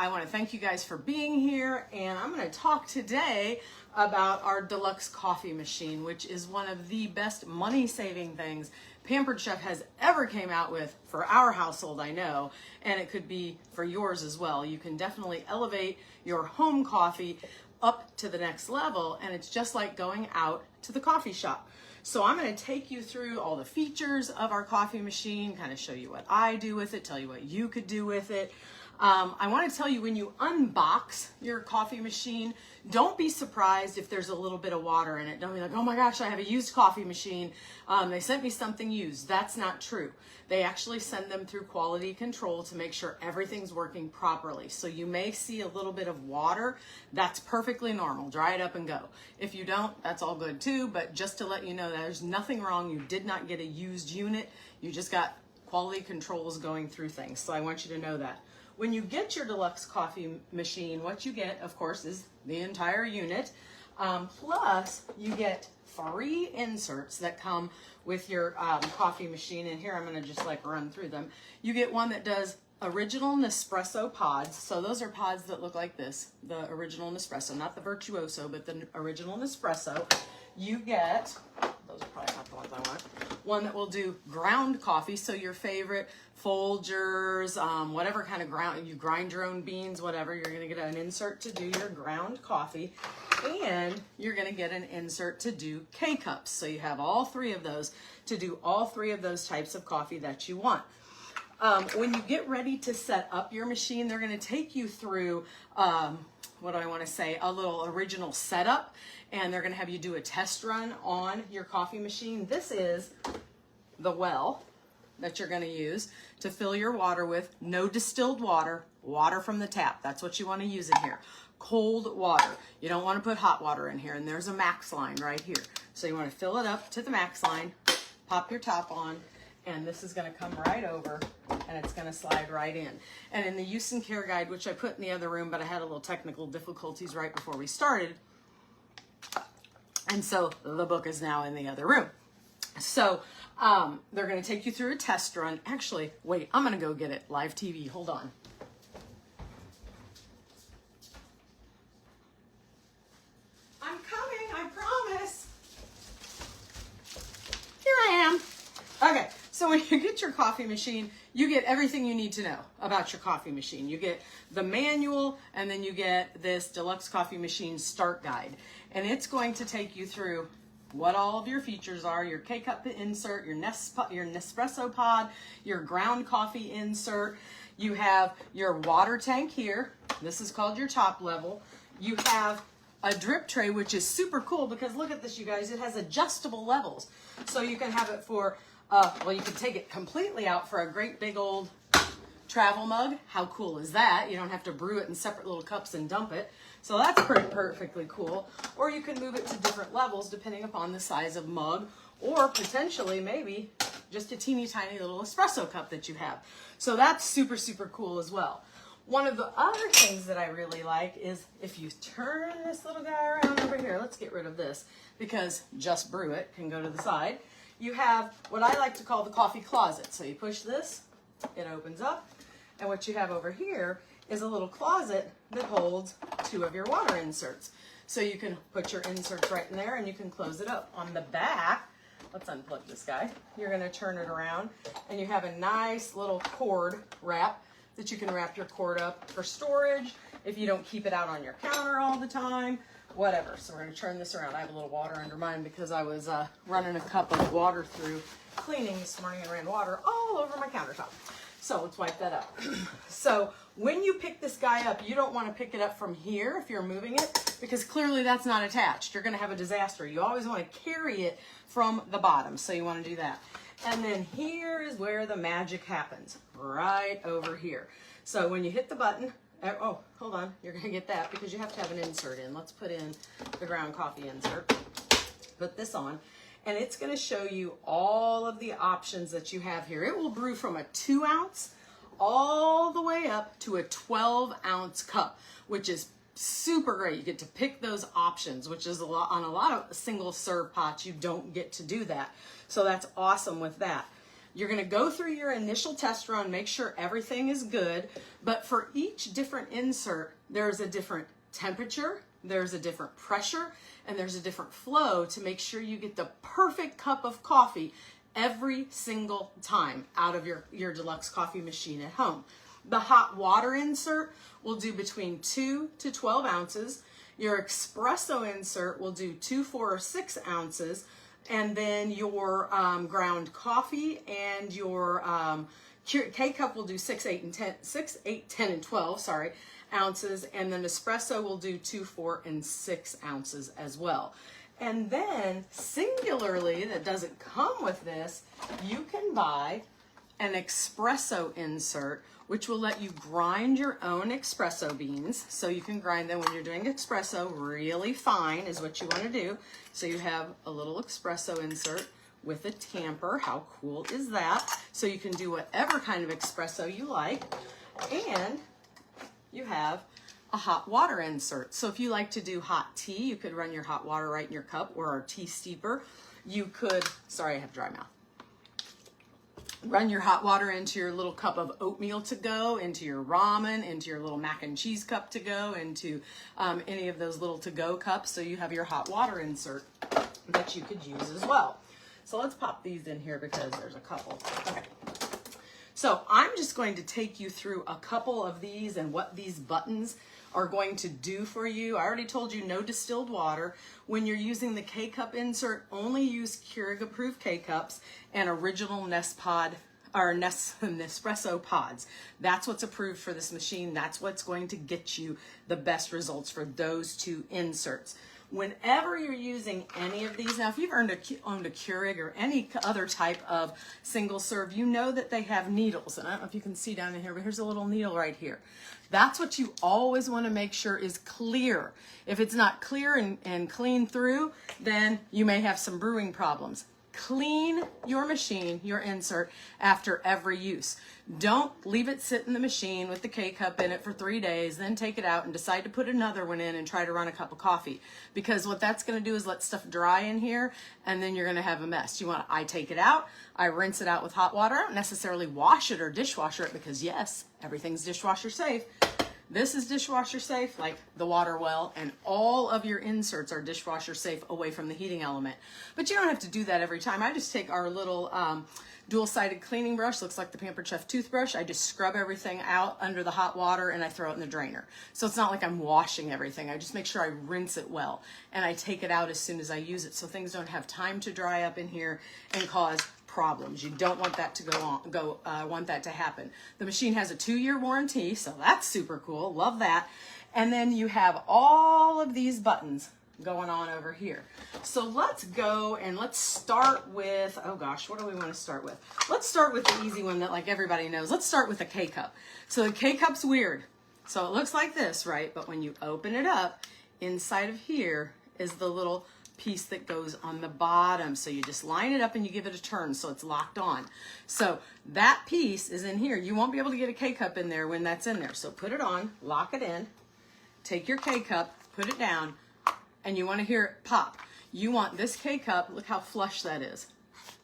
I want to thank you guys for being here, and I'm going to talk today about our Deluxe coffee machine, which is one of the best money-saving things Pampered Chef has ever came out with for our household, I know, and it could be for yours as well. You can definitely elevate your home coffee up to the next level, and it's just like going out to the coffee shop. So I'm going to take you through all the features of our coffee machine, kind of show you what I do with it, tell you what you could do with it. I want to tell you, when you unbox your coffee machine, don't be surprised if there's a little bit of water in it. Don't be like, oh my gosh, I have a used coffee machine. They sent me something used. That's not true. They actually send them through quality control to make sure everything's working properly. So you may see a little bit of water. That's perfectly normal. Dry it up and go. If you don't, that's all good too. But just to let you know, there's nothing wrong. You did not get a used unit. You just got quality controls going through things. So I want you to know that. When you get your Deluxe coffee machine, what you get, of course, is the entire unit. Plus, you get 3 inserts that come with your coffee machine. And here I'm going to just like run through them. You get one that does original Nespresso pods. So those are pods that look like this, the original Nespresso, not the Virtuoso, but the original Nespresso. You get, those are probably not the ones I want, one that will do ground coffee, so your favorite Folgers, whatever kind of ground, you grind your own beans, whatever, you're going to get an insert to do your ground coffee, and you're going to get an insert to do K-cups. So you have all 3 of those to do all 3 of those types of coffee that you want. When you get ready to set up your machine, they're going to take you through, what do I want to say, a little original setup, and they're going to have you do a test run on your coffee machine. This is the well that you're going to use to fill your water with. No distilled water, water from the tap. That's what you want to use in here. Cold water. You don't want to put hot water in here, and there's a max line right here. So you want to fill it up to the max line, pop your top on, and this is going to come right over, and it's going to slide right in. And in the use and care guide, which I put in the other room, but I had a little technical difficulties right before we started, and so the book is now in the other room. So they're going to take you through a test run. Actually, wait, I'm going to go get it. Live TV. Hold on. I'm coming. I promise. Here I am. Okay. So when you get your coffee machine, you get everything you need to know about your coffee machine. You get the manual, and then you get this Deluxe coffee machine start guide. And it's going to take you through what all of your features are, your K-cup insert, your Nespresso pod, your ground coffee insert. You have your water tank here. This is called your top level. You have a drip tray, which is super cool because look at this, you guys. It has adjustable levels. So you can have it for, well, you can take it completely out for a great big old travel mug. How cool is that? You don't have to brew it in separate little cups and dump it. So that's pretty perfectly cool. Or you can move it to different levels depending upon the size of mug, or potentially maybe just a teeny tiny little espresso cup that you have. So that's super, super cool as well. One of the other things that I really like is if you turn this little guy around over here, let's get rid of this because Just Brew It can go to the side. You have what I like to call the coffee closet. So you push this, it opens up, and what you have over here is a little closet that holds 2 of your water inserts. So you can put your inserts right in there and you can close it up. On the back, let's unplug this guy. You're gonna turn it around and you have a nice little cord wrap that you can wrap your cord up for storage if you don't keep it out on your counter all the time, whatever. So we're gonna turn this around. I have a little water under mine because I was running a cup of water through cleaning this morning and ran water all over my countertop. So let's wipe that up. So when you pick this guy up, you don't want to pick it up from here if you're moving it, because clearly that's not attached. You're going to have a disaster. You always want to carry it from the bottom. So you want to do that. And then here is where the magic happens, right over here. So when you hit the button, oh, hold on, you're going to get that because you have to have an insert in. Let's put in the ground coffee insert. Put this on. And it's going to show you all of the options that you have here. It will brew from a 2 ounce all the way up to a 12-ounce cup, which is super great. You get to pick those options, which is on a lot of single serve pots, you don't get to do that. So that's awesome with that. You're going to go through your initial test run, make sure everything is good, but for each different insert, there's a different temperature, there's a different pressure, and there's a different flow to make sure you get the perfect cup of coffee every single time out of your Deluxe coffee machine at home. The hot water insert will do between 2 to 12 ounces. Your espresso insert will do 2, 4, or 6 ounces. And then your ground coffee and your K-cup will do 6, 8, 10, and 12, ounces. And then espresso will do 2, 4, and 6 ounces as well. And then singularly, that doesn't come with this, you can buy an espresso insert, which will let you grind your own espresso beans. So you can grind them when you're doing espresso really fine is what you want to do. So you have a little espresso insert with a tamper. How cool is that? So you can do whatever kind of espresso you like. And you have a hot water insert. So if you like to do hot tea, you could run your hot water right in your cup, or a tea steeper. You could, sorry, I have dry mouth. Run your hot water into your little cup of oatmeal to go, into your ramen, into your little mac and cheese cup to go, into any of those little to-go cups. So you have your hot water insert that you could use as well. So let's pop these in here because there's a couple. Okay. So I'm just going to take you through a couple of these and what these buttons are going to do for you. I already told you no distilled water. When you're using the K-cup insert, only use Keurig approved K-cups and original Nespresso pods. That's what's approved for this machine. That's what's going to get you the best results for those two inserts. Whenever you're using any of these, now if you've owned a Keurig or any other type of single serve, you know that they have needles. And I don't know if you can see down in here, but here's a little needle right here. That's what you always want to make sure is clear. If it's not clear and clean through, then you may have some brewing problems. Clean your machine, your insert, after every use. Don't leave it sit in the machine with the K-cup in it for 3 days, then take it out and decide to put another one in and try to run a cup of coffee. Because what that's going to do is let stuff dry in here, and then you're going to have a mess. I take it out, I rinse it out with hot water. I don't necessarily wash it or dishwasher it because, yes, everything's dishwasher safe. This is dishwasher safe, like the water well, and all of your inserts are dishwasher safe away from the heating element. But you don't have to do that every time. I just take our little dual-sided cleaning brush, looks like the Pampered Chef toothbrush. I just scrub everything out under the hot water and I throw it in the drainer. So it's not like I'm washing everything. I just make sure I rinse it well. And I take it out as soon as I use it so things don't have time to dry up in here and cause problems. You don't want that to want that to happen. The machine has a 2-year warranty, so that's super cool. Love that. And then you have all of these buttons going on over here. So let's go and let's start with, oh gosh, what do we want to start with? Let's start with the easy one that like everybody knows. Let's start with a K-cup. So the K-cup's weird. So it looks like this, right? But when you open it up, inside of here is the little piece that goes on the bottom. So you just line it up and you give it a turn so it's locked on. So that piece is in here. You won't be able to get a K-cup in there when that's in there. So put it on, lock it in, take your K-cup, put it down, and you want to hear it pop. You want this K-cup, look how flush that is,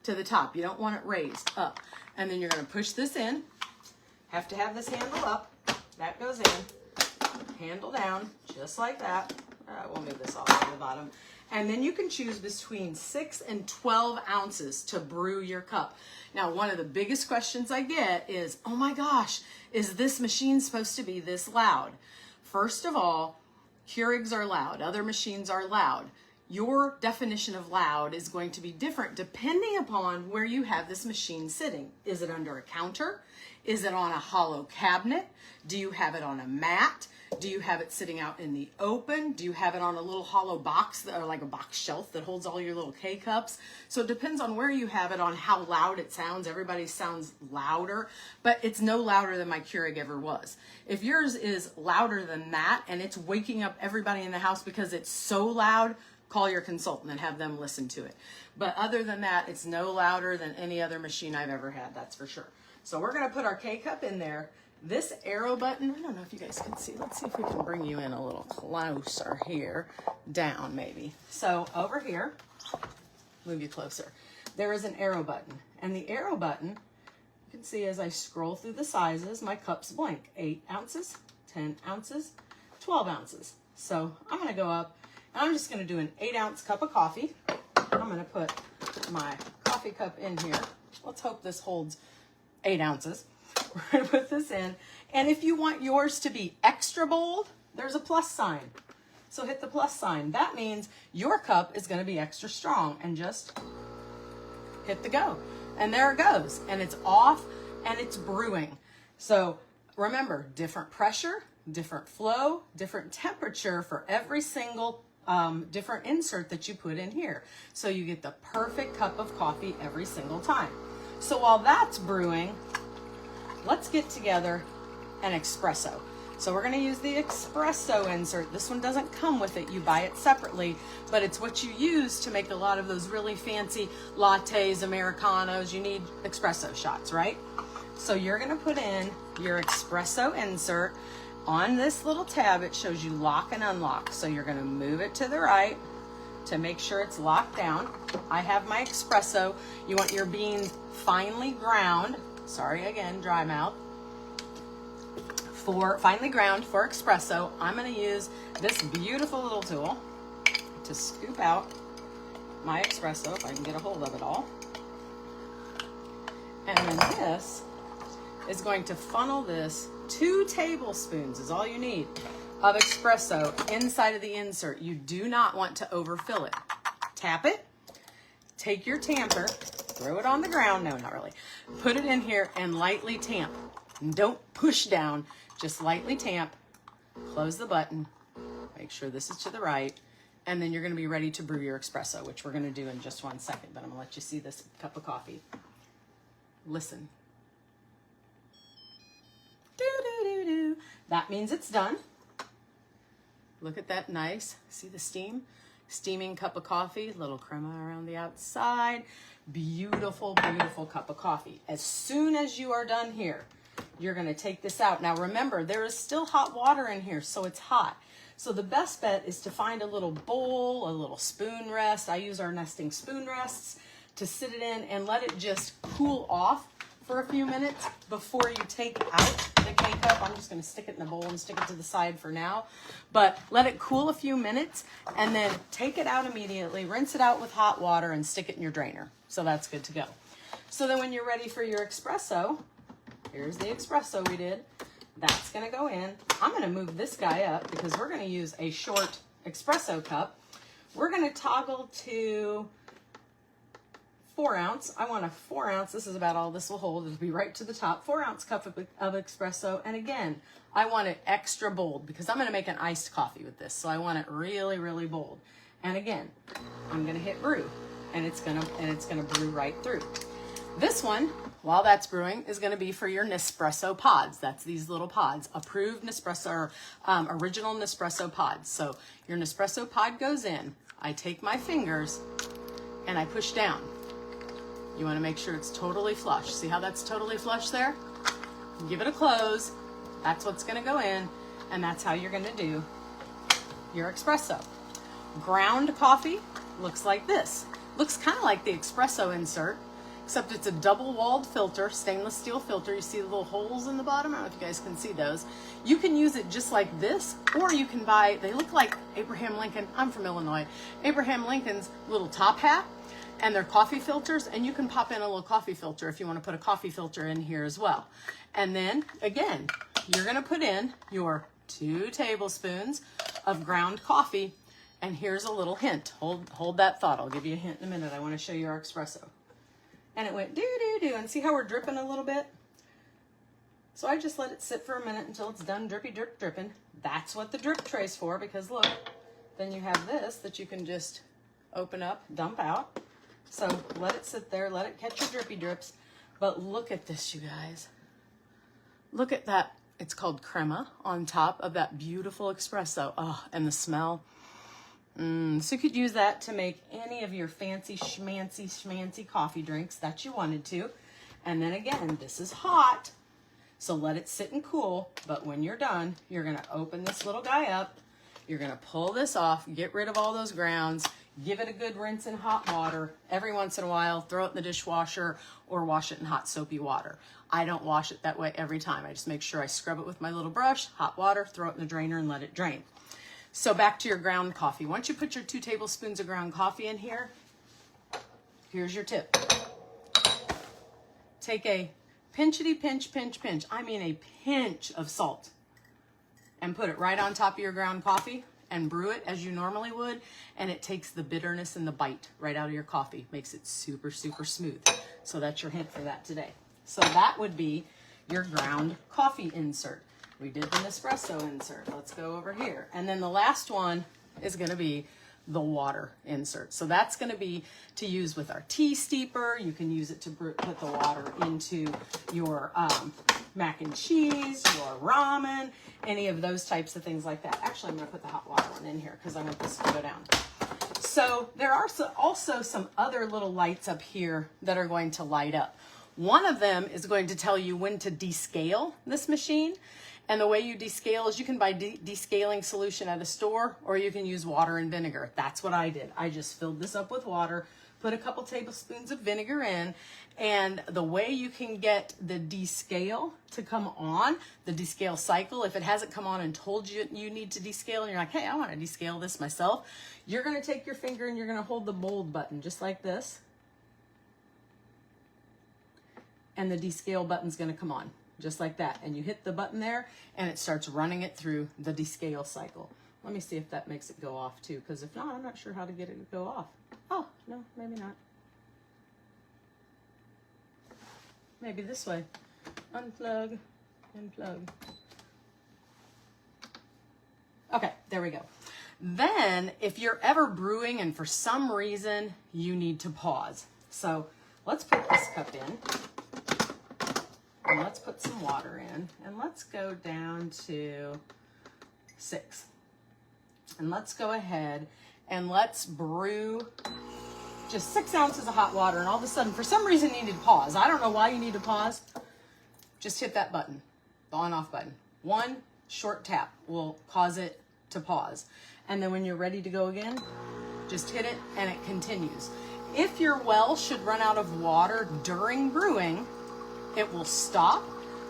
to the top. You don't want it raised up. And then you're going to push this in. Have to have this handle up. That goes in. Handle down, just like that. We'll move this off to the bottom. And then you can choose between 6 and 12 ounces to brew your cup. Now, one of the biggest questions I get is, oh my gosh, is this machine supposed to be this loud? First of all, Keurigs are loud. Other machines are loud. Your definition of loud is going to be different depending upon where you have this machine sitting. Is it under a counter? Is it on a hollow cabinet? Do you have it on a mat? Do you have it sitting out in the open? Do you have it on a little hollow box or like a box shelf that holds all your little K-cups? So it depends on where you have it on how loud it sounds. Everybody sounds louder, but it's no louder than my Keurig ever was. If yours is louder than that and it's waking up everybody in the house because it's so loud, call your consultant and have them listen to it. But other than that, it's no louder than any other machine I've ever had, that's for sure. So we're going to put our K-cup in there. This arrow button, I don't know if you guys can see. Let's see if we can bring you in a little closer here. Down, maybe. So over here, move you closer. There is an arrow button. And the arrow button can see as I scroll through the sizes, my cup's blank. 8 ounces, 10 ounces, 12 ounces. So I'm gonna go up and I'm just gonna do an 8-ounce cup of coffee. I'm gonna put my coffee cup in here. Let's hope this holds 8 ounces. We're gonna put this in. And if you want yours to be extra bold, there's a plus sign. So hit the plus sign. That means your cup is gonna be extra strong, and just hit the go. And there it goes. And it's off and it's brewing. So remember, different pressure, different flow, different temperature for every single different insert that you put in here. So you get the perfect cup of coffee every single time. So while that's brewing, let's get together an espresso. So we're gonna use the espresso insert. This one doesn't come with it, you buy it separately, but it's what you use to make a lot of those really fancy lattes, Americanos. You need espresso shots, right? So you're gonna put in your espresso insert. On this little tab, it shows you lock and unlock. So you're gonna move it to the right to make sure it's locked down. I have my espresso. You want your beans finely ground. Sorry, again, dry mouth. For finely ground for espresso, I'm going to use this beautiful little tool to scoop out my espresso, if I can get a hold of it all. And then this is going to funnel this 2 tablespoons is all you need of espresso inside of the insert. You do not want to overfill it. Tap it, take your tamper, throw it on the ground. No, not really. Put it in here and lightly tamp. Don't push down. Just lightly tamp, close the button, make sure this is to the right, and then you're gonna be ready to brew your espresso, which we're gonna do in just 1 second, but I'm gonna let you see this cup of coffee. Listen. Do-do-do-do. That means it's done. Look at that nice, see the steam? Steaming cup of coffee, little crema around the outside. Beautiful, beautiful cup of coffee. As soon as you are done here, you're going to take this out. Now remember, there is still hot water in here, so it's hot. So the best bet is to find a little bowl, a little spoon rest. I use our nesting spoon rests to sit it in and let it just cool off for a few minutes before you take out the K-Cup. I'm just going to stick it in the bowl and stick it to the side for now. But let it cool a few minutes and then take it out immediately, rinse it out with hot water and stick it in your drainer. So that's good to go. So then when you're ready for your espresso, here's the espresso we did. That's gonna go in. I'm gonna move this guy up because we're gonna use a short espresso cup. We're gonna toggle to 4 ounce. I want a 4 ounce. This is about all this will hold. It'll be right to the top. 4 ounce cup of espresso. And again, I want it extra bold because I'm gonna make an iced coffee with this. So I want it really, really bold. And again, I'm gonna hit brew and it's gonna brew right through. This one, while that's brewing, is going to be for your Nespresso pods. That's these little pods, approved Nespresso, original Nespresso pods. So your Nespresso pod goes in. I take my fingers and I push down. You want to make sure it's totally flush. See how that's totally flush there? Give it a close. That's what's going to go in, and that's how you're going to do your espresso. Ground coffee looks like this. Looks kind of like the espresso insert, except it's a double-walled filter, stainless steel filter. You see the little holes in the bottom? I don't know if you guys can see those. You can use it just like this, or you can buy, they look like Abraham Lincoln, I'm from Illinois, Abraham Lincoln's little top hat, and they're coffee filters, and you can pop in a little coffee filter if you want to put a coffee filter in here as well. And then, again, you're going to put in your 2 tablespoons of ground coffee, and here's a little hint. Hold that thought. I'll give you a hint in a minute. I want to show you our espresso. And it went do-do-do, and see how we're dripping a little bit? So I just let it sit for a minute until it's done drippy drip dripping. That's what the drip tray's for, because look, then you have this that you can just open up, dump out. So let it sit there, let it catch your drippy drips. But look at this, you guys. Look at that. It's called crema on top of that beautiful espresso. Oh, and the smell. So you could use that to make any of your fancy schmancy coffee drinks that you wanted to. And then again, this is hot, so let it sit and cool. But when you're done, you're gonna open this little guy up. You're gonna pull this off, get rid of all those grounds, give it a good rinse in hot water. Every once in a while, throw it in the dishwasher or wash it in hot soapy water. I don't wash it that way every time. I just make sure I scrub it with my little brush, hot water, throw it in the drainer and let it drain. So back to your ground coffee. Once you put your 2 tablespoons of ground coffee in here, here's your tip. Take a pinch, I mean a pinch of salt, and put it right on top of your ground coffee and brew it as you normally would, and it takes the bitterness and the bite right out of your coffee. Makes it super, super smooth. So that's your hint for that today. So that would be your ground coffee insert. We did the Nespresso insert. Let's go over here. And then the last one is going to be the water insert. So that's going to be to use with our tea steeper. You can use it to put the water into your mac and cheese, your ramen, any of those types of things like that. Actually, I'm going to put the hot water one in here because I want this to go down. So there are also some other little lights up here that are going to light up. One of them is going to tell you when to descale this machine. And the way you descale is you can buy descaling solution at a store, or you can use water and vinegar. That's what I did. I just filled this up with water, put a couple tablespoons of vinegar in, and the way you can get the descale to come on, the descale cycle, if it hasn't come on and told you you need to descale, and you're like, hey, I want to descale this myself, you're going to take your finger and you're going to hold the bold button just like this, and the descale button's going to come on. Just like that. And you hit the button there and it starts running it through the descale cycle. Let me see if that makes it go off too, because if not, I'm not sure how to get it to go off. Oh, no, maybe not. Maybe this way. Unplug, unplug. Okay, there we go. Then if you're ever brewing and for some reason you need to pause. So let's put this cup in. And let's put some water in, and let's go down to 6. And let's go ahead and let's brew just 6 ounces of hot water, and all of a sudden, for some reason, you need to pause. I don't know why you need to pause. Just hit that button, the on-off button. One short tap will cause it to pause. And then when you're ready to go again, just hit it, and it continues. If your well should run out of water during brewing, it will stop.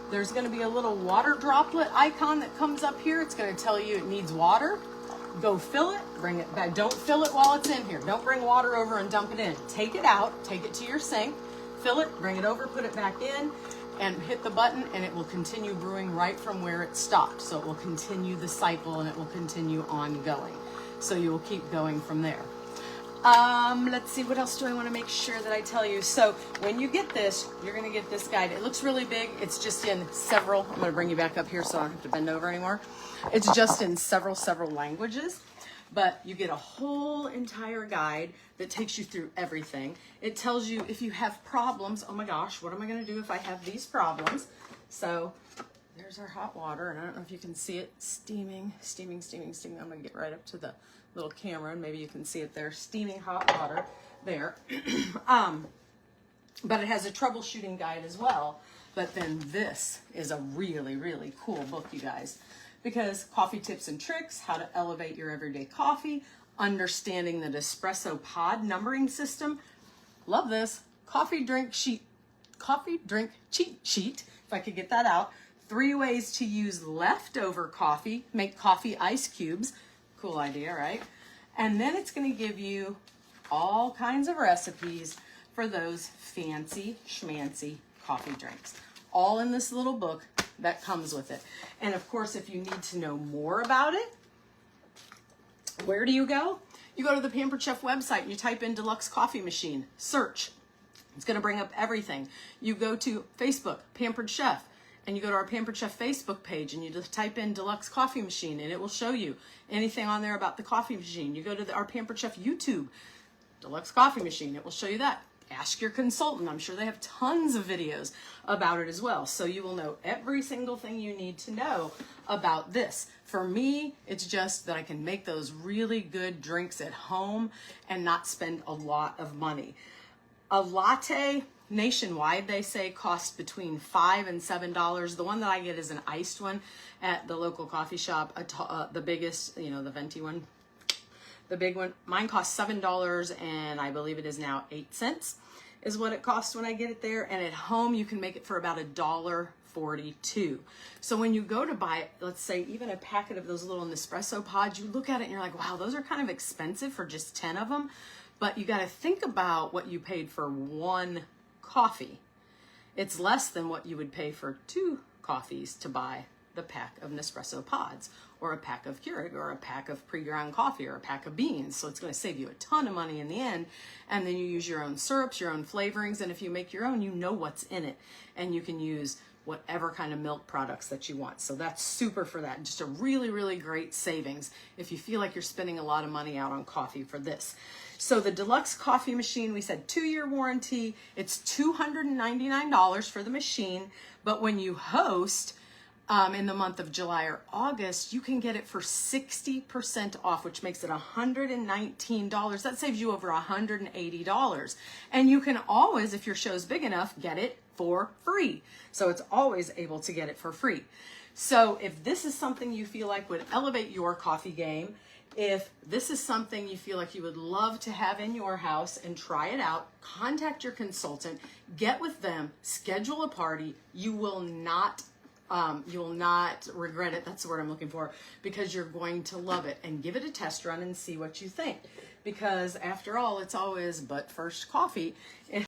There's going to be a little water droplet icon that comes up here. It's going to tell you it needs water. Go fill it, bring it back. Don't fill it while it's in here. Don't bring water over and dump it in. Take it out, take it to your sink, fill it, bring it over, put it back in, and hit the button, and it will continue brewing right from where it stopped. So it will continue the cycle, and it will continue ongoing. So you will keep going from there. Let's see, what else do I want to make sure that I tell you? So when you get this, you're going to get this guide. It looks really big. It's just in several, I'm going to bring you back up here so I don't have to bend over anymore. It's just in several languages, but you get a whole entire guide that takes you through everything. It tells you if you have problems. Oh my gosh, what am I going to do if I have these problems? So there's our hot water, and I don't know if you can see it steaming. I'm going to get right up to the little camera, and maybe you can see it there, steaming hot water there. But it has a troubleshooting guide as well. But then this is a really, really cool book, you guys, because coffee tips and tricks, how to elevate your everyday coffee, understanding the Nespresso pod numbering system. Love this. Coffee drink cheat sheet, if I could get that out. 3 ways to use leftover coffee, make coffee ice cubes. Cool idea, right? And then it's going to give you all kinds of recipes for those fancy schmancy coffee drinks. All in this little book that comes with it. And of course, if you need to know more about it, where do you go? You go to the Pampered Chef website and you type in Deluxe Coffee Machine, search. It's going to bring up everything. You go to Facebook, Pampered Chef, and you go to our Pampered Chef Facebook page and you just type in Deluxe Coffee Machine and it will show you anything on there about the coffee machine. You go to our Pampered Chef YouTube, Deluxe Coffee Machine, it will show you that. Ask your consultant. I'm sure they have tons of videos about it as well. So you will know every single thing you need to know about this. For me, it's just that I can make those really good drinks at home and not spend a lot of money. A latte, nationwide, they say costs between $5 and $7. The one that I get is an iced one at the local coffee shop. The biggest, the venti one. the big one. Mine cost $7 and I believe it is now 8 cents is what it costs when I get it there. And at home, you can make it for about $1.42. So when you go to buy, let's say even a packet of those little Nespresso pods, you look at it and you're like, wow, those are kind of expensive for just 10 of them. But you got to think about what you paid for one coffee. It's less than what you would pay for 2 coffees to buy the pack of Nespresso pods, or a pack of Keurig, or a pack of pre-ground coffee, or a pack of beans. So it's going to save you a ton of money in the end. And then you use your own syrups, your own flavorings, and if you make your own, you know what's in it. And you can use whatever kind of milk products that you want. So that's super for that. Just a really, really great savings if you feel like you're spending a lot of money out on coffee for this. So the Deluxe coffee machine, we said 2-year warranty. It's $299 for the machine. But when you host in the month of July or August, you can get it for 60% off, which makes it $119. That saves you over $180. And you can always, if your show's big enough, get it for free. So it's always able to get it for free. So if this is something you feel like would elevate your coffee game, if this is something you feel like you would love to have in your house and try it out, contact your consultant, get with them, schedule a party. You will not regret it. That's the word I'm looking for, because you're going to love it, and give it a test run and see what you think. Because after all, it's always but first coffee.